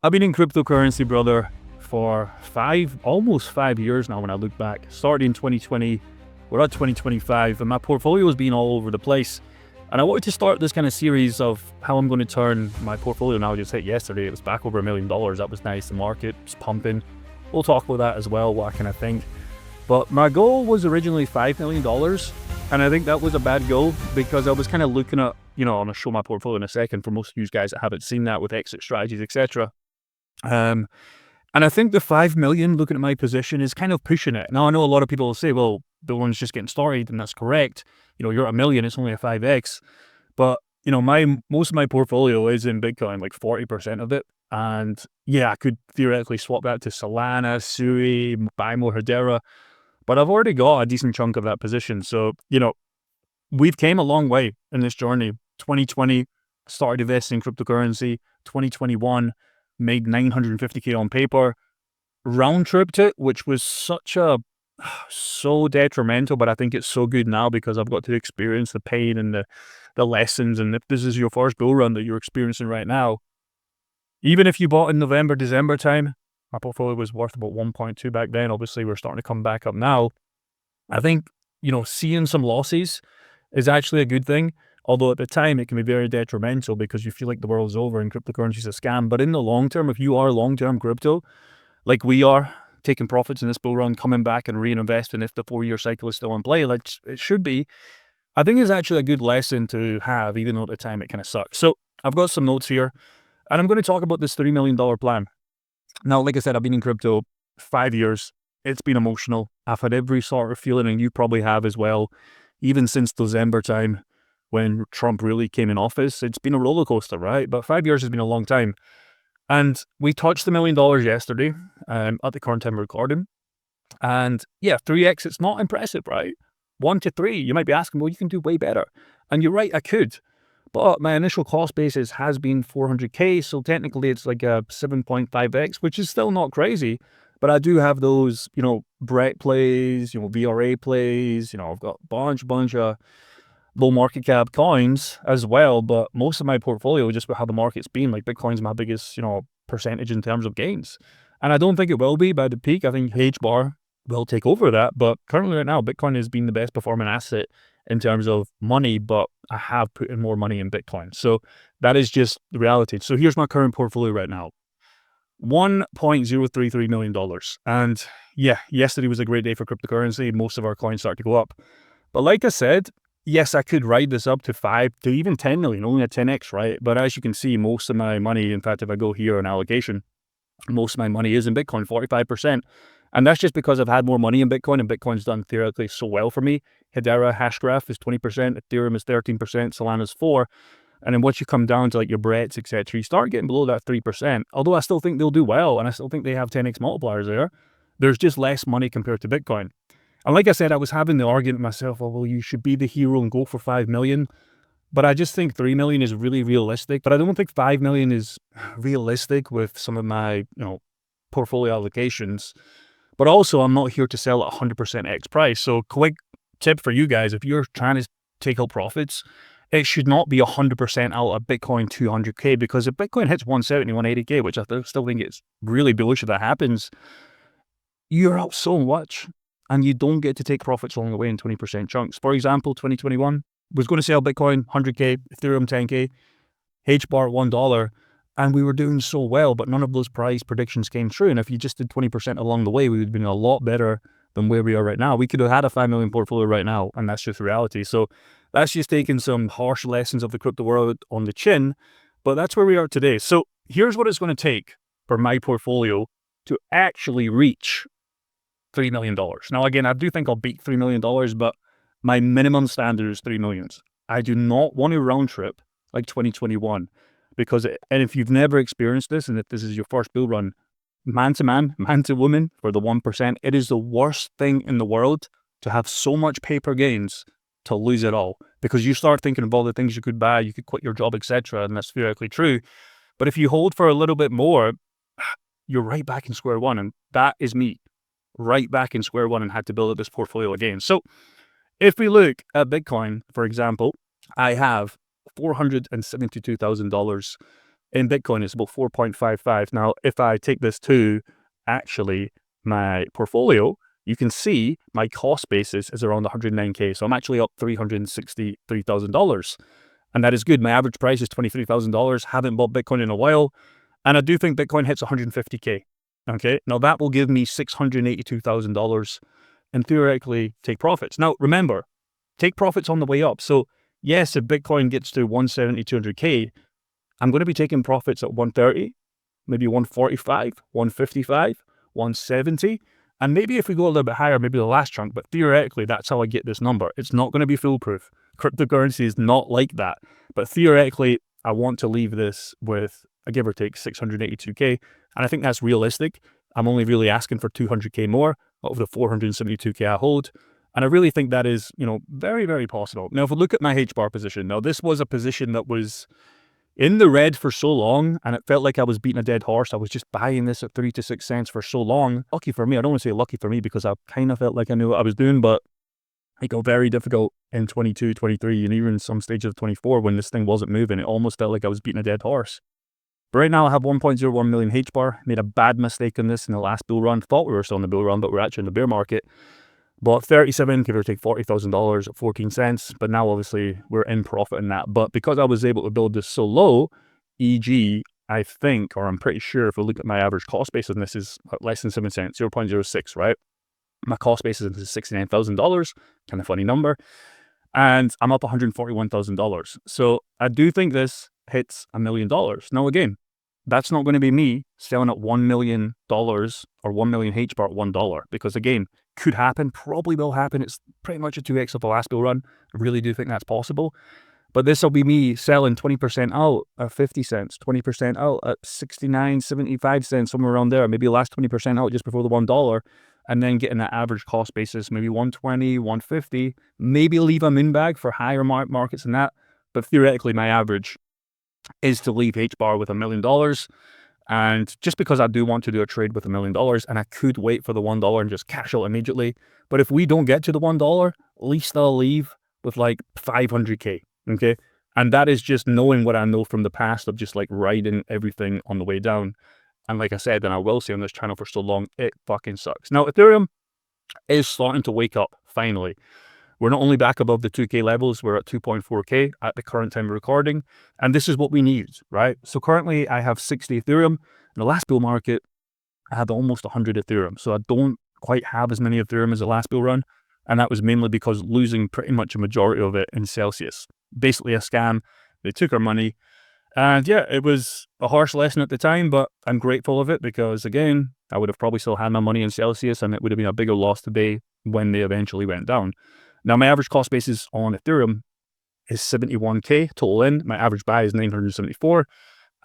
I've been in cryptocurrency, brother, for almost 5 years now when I look back. Started in 2020, we're at 2025, and my portfolio has been all over the place. And I wanted to start this kind of series of how I'm going to turn my portfolio. Now, just hit yesterday, it was back over $1 million. That was nice. The market was pumping. We'll talk about that as well, what I kind of think. But my goal was originally $5 million. And I think that was a bad goal because I was kind of looking at, I'm going to show my portfolio in a second for most of you guys that haven't seen that with exit strategies, etc. And I think the 5 million, looking at my position, is kind of pushing it. Now, I know a lot of people will say, well, the one's just getting started, and that's correct. You're at $1 million, it's only a 5x. But, most of my portfolio is in Bitcoin, like 40% of it. And yeah, I could theoretically swap that to Solana, Sui, buy more Hedera. But I've already got a decent chunk of that position. So, we've came a long way in this journey. 2020, started investing in cryptocurrency. 2021, made 950K on paper, round tripped it, which was so detrimental, but I think it's so good now because I've got to experience the pain and the lessons. And if this is your first bull run that you're experiencing right now, even if you bought in November, December time, my portfolio was worth about 1.2 back then. Obviously, we're starting to come back up now. I think, seeing some losses is actually a good thing. Although at the time, it can be very detrimental because you feel like the world's over and cryptocurrency is a scam. But in the long term, if you are long-term crypto, like we are, taking profits in this bull run, coming back and reinvesting if the 4-year cycle is still in play, like it should be, I think it's actually a good lesson to have, even though at the time it kind of sucks. So I've got some notes here, and I'm going to talk about this $3 million plan. Now, like I said, I've been in crypto 5 years. It's been emotional. I've had every sort of feeling, and you probably have as well, even since December time, when Trump really came in office. It's been a roller coaster, right? But 5 years has been a long time. And we touched the $1 million yesterday at the current time of recording. And yeah, 3x, it's not impressive, right? 1 to 3, you might be asking, well, you can do way better. And you're right, I could. But my initial cost basis has been 400K. So technically it's like a 7.5x, which is still not crazy. But I do have those, Brett plays, VRA plays, I've got a bunch of low market cap coins as well, but most of my portfolio, just with how the market's been, like Bitcoin's my biggest, percentage in terms of gains. And I don't think it will be by the peak. I think HBAR will take over that, but currently right now, Bitcoin has been the best performing asset in terms of money, but I have put in more money in Bitcoin. So that is just the reality. So here's my current portfolio right now. $1.033 million. And yeah, yesterday was a great day for cryptocurrency. Most of our coins start to go up. But like I said, yes, I could ride this up to 5 to even 10 million, only a 10x, right? But as you can see, most of my money, in fact, if I go here on allocation, most of my money is in Bitcoin, 45%. And that's just because I've had more money in Bitcoin, and Bitcoin's done theoretically so well for me. Hedera Hashgraph is 20%, Ethereum is 13%, Solana's 4%. And then once you come down to like your Bretts, etc., you start getting below that 3%. Although I still think they'll do well, and I still think they have 10x multipliers there. There's just less money compared to Bitcoin. And like I said, I was having the argument myself, well, you should be the hero and go for 5 million. But I just think 3 million is really realistic. But I don't think 5 million is realistic with some of my, portfolio allocations. But also, I'm not here to sell at 100% X price. So quick tip for you guys, if you're trying to take out profits, it should not be 100% out of Bitcoin 200K, because if Bitcoin hits 170, 180K, which I still think it's really bullish if that happens, you're out so much. And you don't get to take profits along the way in 20% chunks. For example, 2021 was going to sell Bitcoin 100K, Ethereum 10K, HBAR $1, and we were doing so well, but none of those price predictions came true. And if you just did 20% along the way, we would have been a lot better than where we are right now. We could have had a 5 million portfolio right now, and that's just reality. So that's just taking some harsh lessons of the crypto world on the chin, but that's where we are today. So here's what it's going to take for my portfolio to actually reach $3 million. Now, again, I do think I'll beat $3 million, but my minimum standard is 3 million. I do not want to round trip like 2021 and if you've never experienced this, and if this is your first bull run, man to man, man to woman, for the 1%, it is the worst thing in the world to have so much paper gains to lose it all, because you start thinking of all the things you could buy, you could quit your job, etc. And that's theoretically true. But if you hold for a little bit more, you're right back in square one. And that is me. Right back in square one, and had to build up this portfolio again. So if we look at Bitcoin, for example, I have $472,000 In Bitcoin, it's about 4.55. Now, if I take this to actually my portfolio, you can see my cost basis is around 109K. So I'm actually up $363,000. And that is good. My average price is $23,000. Haven't bought Bitcoin in a while. And I do think Bitcoin hits 150K. Okay. Now that will give me $682,000 and theoretically take profits. Now, remember, take profits on the way up. So yes, if Bitcoin gets to 170, 200K, I'm going to be taking profits at 130, maybe 145, 155, 170. And maybe if we go a little bit higher, maybe the last chunk, but theoretically, that's how I get this number. It's not going to be foolproof. Cryptocurrency is not like that. But theoretically, I want to leave this with a give or take 682K. And I think that's realistic. I'm only really asking for 200K more out of the 472K I hold. And I really think that is, very, very possible. Now, if we look at my H-bar position, now this was a position that was in the red for so long, and it felt like I was beating a dead horse. I was just buying this at 3 to 6 cents for so long. Lucky for me. I don't want to say lucky for me because I kind of felt like I knew what I was doing, but it got very difficult in 22, 23, and even some stages of 24 when this thing wasn't moving. It almost felt like I was beating a dead horse. But right now I have 1.01 million H-bar. Made a bad mistake on this in the last bull run. Thought we were still in the bull run, but we're actually in the bear market. Bought 37, give or take $40,000 at 14 cents. But now obviously we're in profit in that. But because I was able to build this so low, e.g., I think, or I'm pretty sure if we look at my average cost basis, and this is less than 7 cents, 0.06, right? My cost basis is $69,000, kind of funny number. And I'm up $141,000. So I do think this hits $1 million. Now again, that's not going to be me selling at $1 million or 1 million H-bar at $1 because again, could happen, probably will happen. It's pretty much a 2x of the last bull run. I really do think that's possible. But this will be me selling 20% out at 50 cents, 20% out at 69, 75 cents, somewhere around there. Maybe last 20% out just before the $1 and then getting that average cost basis, maybe 120, 150, maybe leave a moon bag for higher markets than that. But theoretically, my average is to leave H-bar with $1 million. And just because I do want to do a trade with $1 million and I could wait for the $1 and just cash out immediately. But if we don't get to the $1, at least I'll leave with like 500K. Okay. And that is just knowing what I know from the past of just like riding everything on the way down. And like I said, and I will say on this channel for so long, it fucking sucks. Now, Ethereum is starting to wake up finally. We're not only back above the 2K levels, we're at 2.4K at the current time of recording. And this is what we need, right? So currently I have 60 Ethereum. In the last bull market, I had almost 100 Ethereum. So I don't quite have as many Ethereum as the last bull run. And that was mainly because losing pretty much a majority of it in Celsius. Basically a scam. They took our money. And yeah, it was a harsh lesson at the time, but I'm grateful of it because again, I would have probably still had my money in Celsius and it would have been a bigger loss today when they eventually went down. Now, my average cost basis on Ethereum is 71K total in. My average buy is 974,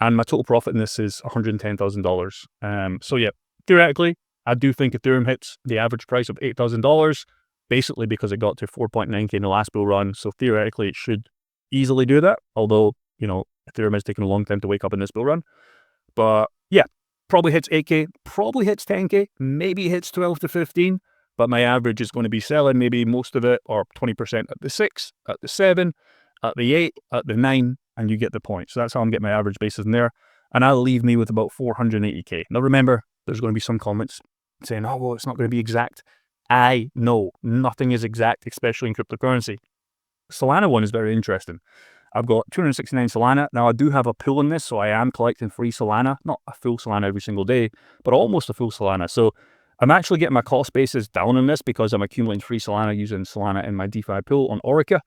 and my total profit in this is $110,000. So yeah, theoretically, I do think Ethereum hits the average price of $8,000, basically because it got to 4.9K in the last bull run. So theoretically, it should easily do that. Although, Ethereum has taken a long time to wake up in this bull run. But yeah, probably hits 8K, probably hits 10K, maybe hits 12 to 15. But my average is going to be selling maybe most of it or 20% at the 6, at the 7, at the 8, at the 9, and you get the point. So that's how I'm getting my average basis in there. And that'll leave me with about 480K. Now remember, there's going to be some comments saying, oh, well, it's not going to be exact. I know nothing is exact, especially in cryptocurrency. Solana one is very interesting. I've got 269 Solana. Now I do have a pool in this, so I am collecting free Solana. Not a full Solana every single day, but almost a full Solana. So I'm actually getting my cost basis down on this because I'm accumulating free Solana using Solana in my DeFi pool on Orica.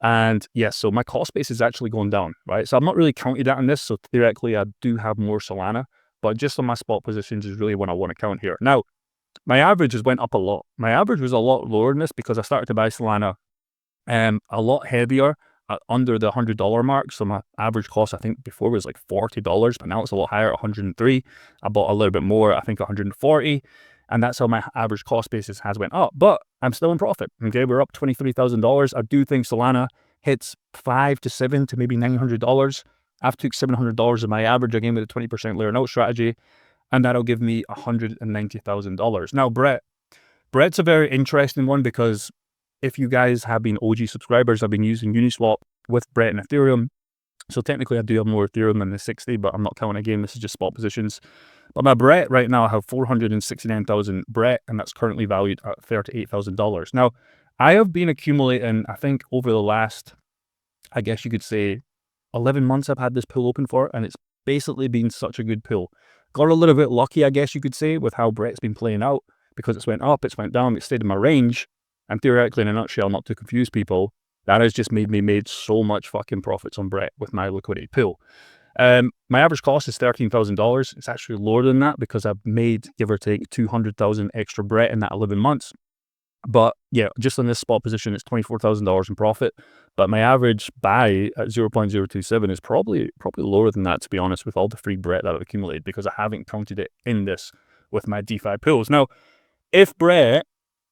And yes, so my cost base is actually going down, right? So I'm not really counted that on this. So theoretically, I do have more Solana, but just on my spot positions is really what I want to count here. Now, my average has went up a lot. My average was a lot lower than this because I started to buy Solana a lot heavier at under the $100 mark. So my average cost, I think before was like $40, but now it's a lot higher at 103. I bought a little bit more, I think 140. And that's how my average cost basis has went up. But I'm still in profit. Okay, we're up $23,000. I do think Solana hits $500 to $700 to maybe $900. I've took $700 of my average again with a 20% layer note strategy, and that'll give me $190,000. Now, Brett's a very interesting one because if you guys have been OG subscribers, I've been using Uniswap with Brett and Ethereum. So technically I do have more Ethereum than the 60, but I'm not counting again. This is just spot positions. But my Brett right now, I have 469,000 Brett, and that's currently valued at $38,000. Now, I have been accumulating, I think over the last, I guess you could say 11 months I've had this pool open for, and it's basically been such a good pool. Got a little bit lucky, I guess you could say, with how Brett's been playing out, because it's went up, it's went down, it stayed in my range, and theoretically, in a nutshell, not to confuse people, that has just made me made so much fucking profits on Brett with my liquidity pool. My average cost is $13,000. It's actually lower than that because I've made, give or take, 200,000 extra Brett in that 11 months. But yeah, just in this spot position, it's $24,000 in profit. But my average buy at 0.027 is probably lower than that, to be honest, with all the free Brett that I've accumulated, because I haven't counted it in this with my DeFi pools. Now, if Brett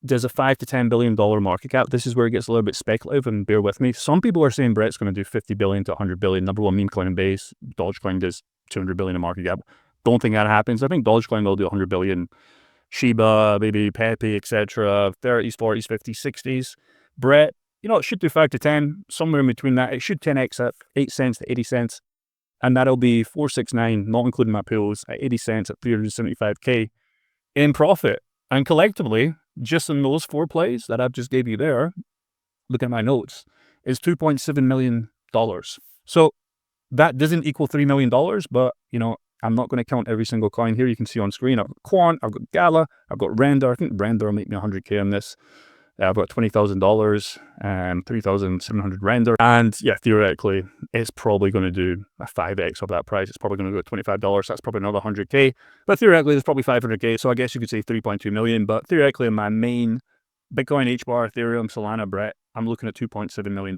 does a $5 to $10 billion market cap, this is where it gets a little bit speculative, and bear with me. Some people are saying Brett's going to do 50 billion to 100 billion. Number one meme coin in base. Dogecoin does 200 billion in market cap. Don't think that happens. I think Dogecoin will do 100 billion. Shiba, maybe Pepe, etc. 30s, 40s, 50s, 60s. Brett, it should do 5 to 10, somewhere in between that. It should 10x at 8 cents to 80 cents. And that'll be 469, not including my pools, at 80 cents at 375K in profit. And collectively, just in those 4 plays that I've just gave you there, look at my notes, is $2.7 million. So that doesn't equal $3 million, but, I'm not going to count every single coin here. You can see on screen, I've got Quant, I've got Gala, I've got Render. I think Render will make me 100K on this. I've got $20,000 and 3,700 Render. And yeah, theoretically, it's probably going to do a 5x of that price. It's probably going to go to $25. That's probably another 100K. But theoretically, there's probably 500K. So I guess you could say 3.2 million. But theoretically, in my main Bitcoin, HBAR, Ethereum, Solana, Brett, I'm looking at $2.7 million.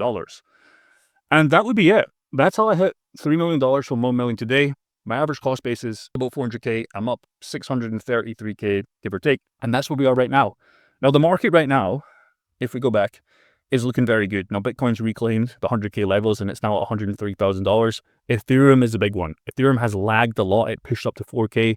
And that would be it. That's how I hit $3 million from 1 million today. My average cost base is about 400K. I'm up 633K, give or take. And that's where we are right now. Now, the market right now, if we go back, is looking very good. Now, Bitcoin's reclaimed the 100K levels, and it's now at $103,000. Ethereum is a big one. Ethereum has lagged a lot. It pushed up to 4K.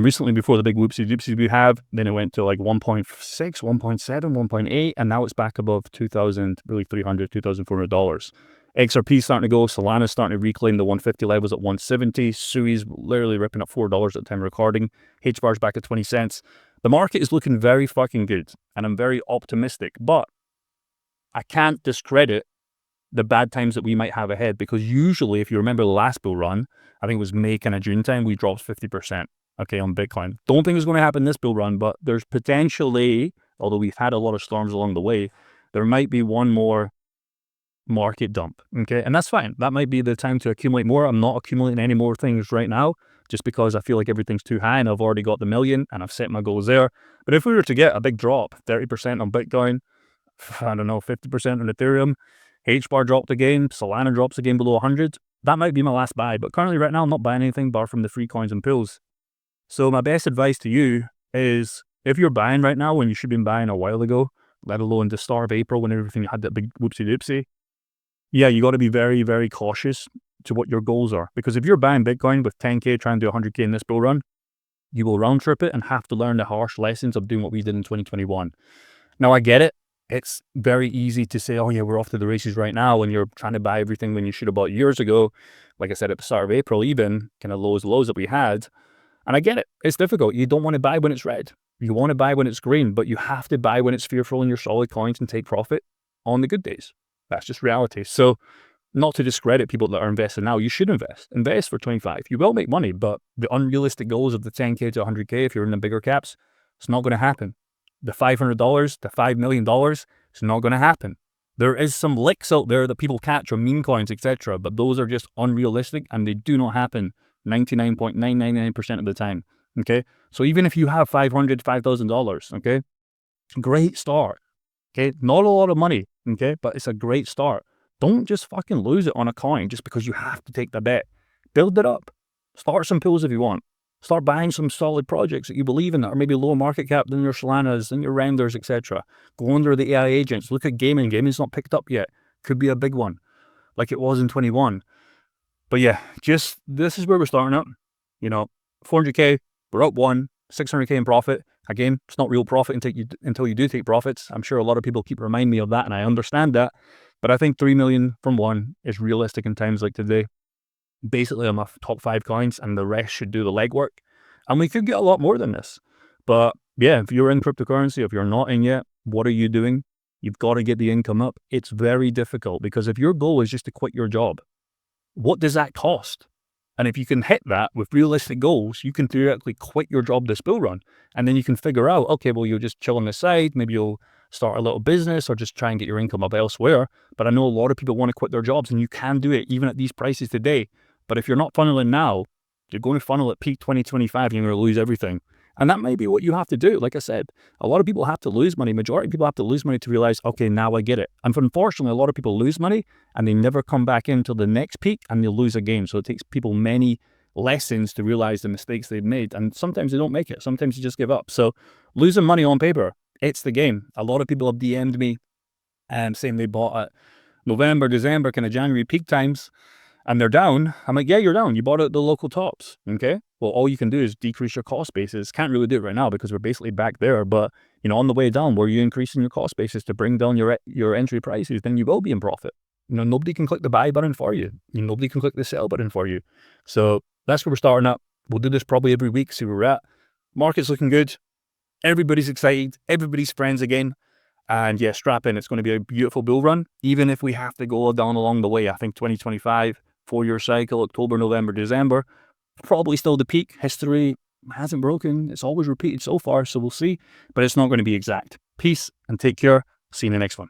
Recently, before the big whoopsie-doopsies we have, then it went to like 1.6, 1.7, 1.8, and now it's back above $2,000, really $300, $2,400. XRP starting to go. Solana's starting to reclaim the 150 levels at 170. Sui's literally ripping up $4 at the time of recording. HBAR's back at 20 cents. The market is looking very fucking good, and I'm very optimistic, but I can't discredit the bad times that we might have ahead, because usually, if you remember the last bull run, I think it was May kind of June time, we dropped 50%, okay, on Bitcoin. Don't think it's going to happen this bull run, but there's potentially, although we've had a lot of storms along the way, there might be one more market dump, okay? And that's fine. That might be the time to accumulate more. I'm not accumulating any more things right now, just because I feel like everything's too high, and I've already got the million, and I've set my goals there. But if we were to get a big drop, 30% on Bitcoin, I don't know, 50% on Ethereum, HBAR dropped again, Solana drops again below 100, that might be my last buy. But currently right now, I'm not buying anything bar from the free coins and pools. So my best advice to you is, if you're buying right now when you should have been buying a while ago, let alone the start of April when everything had that big whoopsie-doopsie, yeah, you got to be very, very cautious to what your goals are. Because if you're buying Bitcoin with 10K trying to do 100K in this bull run, you will round trip it and have to learn the harsh lessons of doing what we did in 2021. Now, I get it. It's very easy to say, oh yeah, we're off to the races right now, when you're trying to buy everything when you should have bought years ago. Like I said, at the start of April, even kind of lows that we had. And I get it. It's difficult. You don't want to buy when it's red. You want to buy when it's green, but you have to buy when it's fearful in your solid coins and take profit on the good days. That's just reality. So not to discredit people that are investing now, you should invest. Invest for 25. You will make money, but the unrealistic goals of the 10K to 100K, if you're in the bigger caps, it's not going to happen. The $500 to $5 million, it's not going to happen. There is some licks out there that people catch on meme coins, etc., but those are just unrealistic, and they do not happen 99.999% of the time, okay? So even if you have $500, $5,000, okay, great start, okay? Not a lot of money, okay, but it's a great start. Don't just fucking lose it on a coin just because you have to take the bet. Build it up. Start some pools if you want. Start buying some solid projects that you believe in that are maybe lower market cap than your Solanas and your Renders, etc. Go under the AI agents. Look at gaming. Gaming's not picked up yet. Could be a big one, like it was in 21. But yeah, just this is where we're starting up. 400K, we're up 600K in profit. Again, it's not real profit until you do take profits. I'm sure a lot of people keep reminding me of that, and I understand that. But I think 3 million from one is realistic in times like today. Basically, I'm off top 5 coins, and the rest should do the legwork. And we could get a lot more than this. But yeah, if you're in cryptocurrency, if you're not in yet, what are you doing? You've got to get the income up. It's very difficult, because if your goal is just to quit your job, what does that cost? And if you can hit that with realistic goals, you can theoretically quit your job this bull run. And then you can figure out, okay, well, you'll just chill on the side. Maybe you'll start a little business or just try and get your income up elsewhere. But I know a lot of people want to quit their jobs, and you can do it even at these prices today. But if you're not funneling now, you're going to funnel at peak 2025 and you're going to lose everything. And that might be what you have to do. Like I said, a lot of people have to lose money. Majority of people have to lose money to realize, okay, now I get it. And unfortunately, a lot of people lose money and they never come back into the next peak, and they'll lose again. So it takes people many lessons to realize the mistakes they've made. And sometimes they don't make it. Sometimes you just give up. So losing money on paper, it's the game. A lot of people have DM'd me and saying they bought at November, December, kind of January peak times, and they're down. I'm like, yeah, you're down. You bought it at the local tops. Okay. Well, all you can do is decrease your cost basis. Can't really do it right now because we're basically back there. But, you know, on the way down, where you're increasing your cost basis to bring down your entry prices, then you will be in profit. You know, nobody can click the buy button for you. Nobody can click the sell button for you. So that's where we're starting up. We'll do this probably every week, see where we're at. Market's looking good. Everybody's excited. Everybody's friends again. And yeah, strap in. It's going to be a beautiful bull run, even if we have to go down along the way. I think 2025, 4-year cycle, October, November, December, probably still the peak. History hasn't broken. It's always repeated so far, so we'll see. But it's not going to be exact. Peace and take care. See you in the next one.